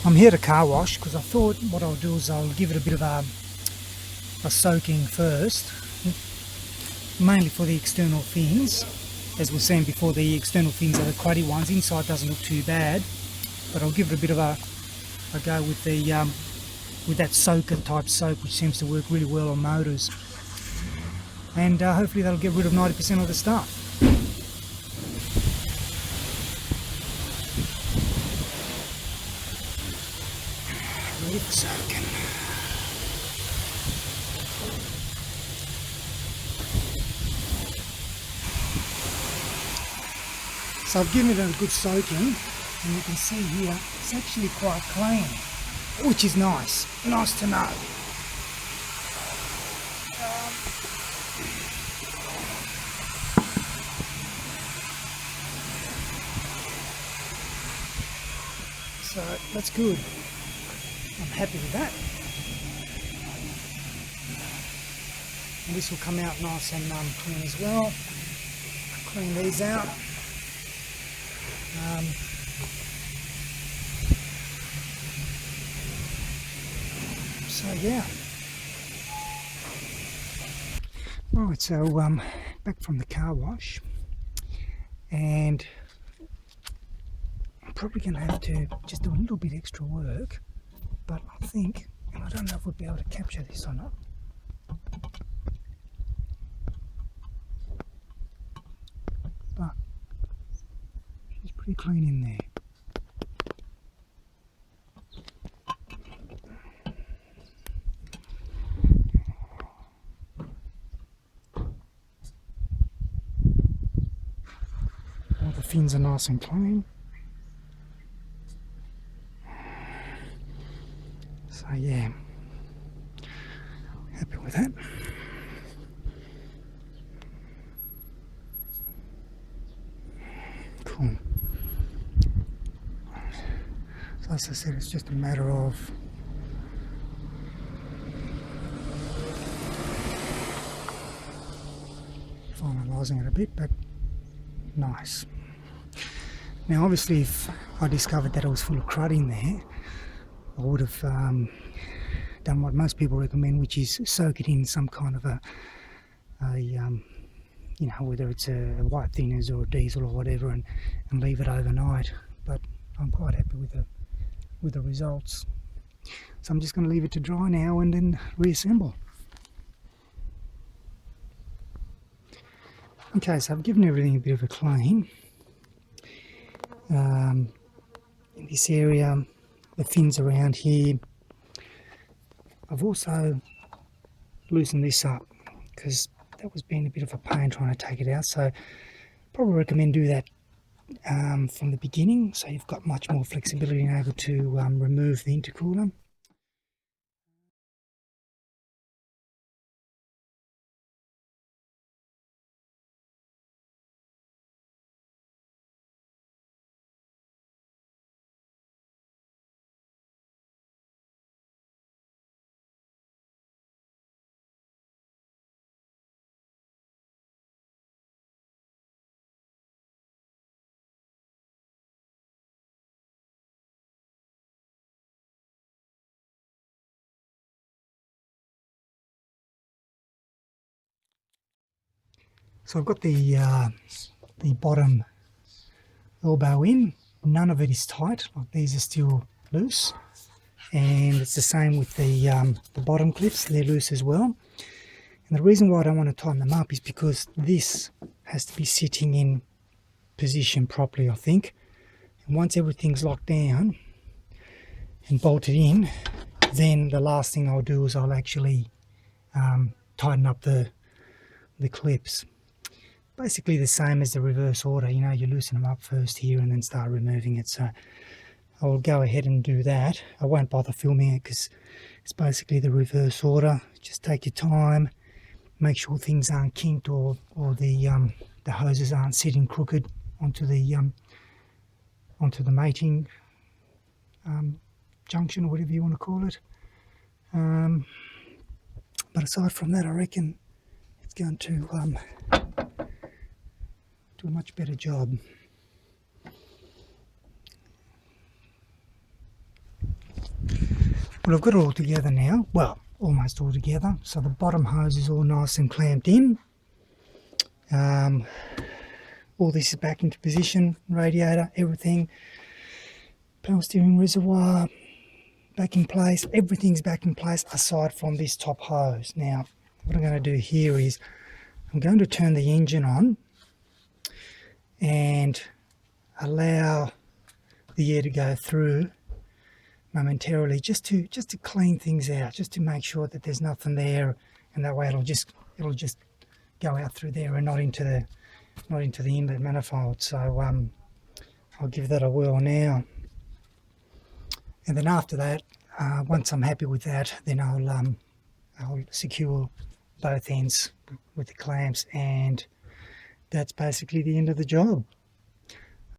I'm here to car wash because I thought what I'll do is I'll give it a bit of a soaking first, mainly for the external fins. As we've seen before, the external fins are the cruddy ones. Inside doesn't look too bad, but I'll give it a bit of a go with the with that soaker type soap, which seems to work really well on motors, and hopefully that'll get rid of 90% of the stuff. Ready for soaking. So I've given it a good soaking, and you can see here it's actually quite clean, which is nice to know. So that's good. I'm happy with that. And this will come out nice and clean as well. Clean these out. So yeah. Right, so back from the car wash, and I'm probably going to have to just do a little bit extra work, but I think, and I don't know if we'll be able to capture this or not. But she's pretty clean in there. All the fins are nice and clean. So yeah, happy with that. Cool. So as I said, it's just a matter of finalising it a bit, but nice. Now obviously if I discovered that it was full of crud in there, I would have done what most people recommend, which is soak it in some kind of a you know, whether it's a white thinners or a diesel or whatever, and leave it overnight. But I'm quite happy with the results. So I'm just going to leave it to dry now and then reassemble. Okay, so I've given everything a bit of a clean. In this area, the fins around here, I've also loosened this up because that was being a bit of a pain trying to take it out. So probably recommend do that from the beginning, so you've got much more flexibility and able to remove the intercooler. So I've got the bottom elbow in. None of it is tight, like these are still loose, and it's the same with the bottom clips, they're loose as well. And the reason why I don't want to tighten them up is because this has to be sitting in position properly, I think. And once everything's locked down and bolted in, then the last thing I'll do is I'll actually tighten up the clips. Basically the same as the reverse order, you know, you loosen them up first here and then start removing it. So I'll go ahead and do that. I won't bother filming it because it's basically the reverse order. Just take your time, make sure things aren't kinked or the hoses aren't sitting crooked onto the mating junction, or whatever you want to call it. But aside from that, I reckon it's going to do a much better job. Well, I've got it all together now. Well, almost all together. So the bottom hose is all nice and clamped in. All this is back into position. Radiator, everything. Power steering reservoir back in place. Everything's back in place aside from this top hose. Now, what I'm going to do here is I'm going to turn the engine on and allow the air to go through momentarily, just to clean things out, just to make sure that there's nothing there, and that way it'll just go out through there and not into the inlet manifold. So I'll give that a whirl now, and then after that, once I'm happy with that, then I'll secure both ends with the clamps, and that's basically the end of the job.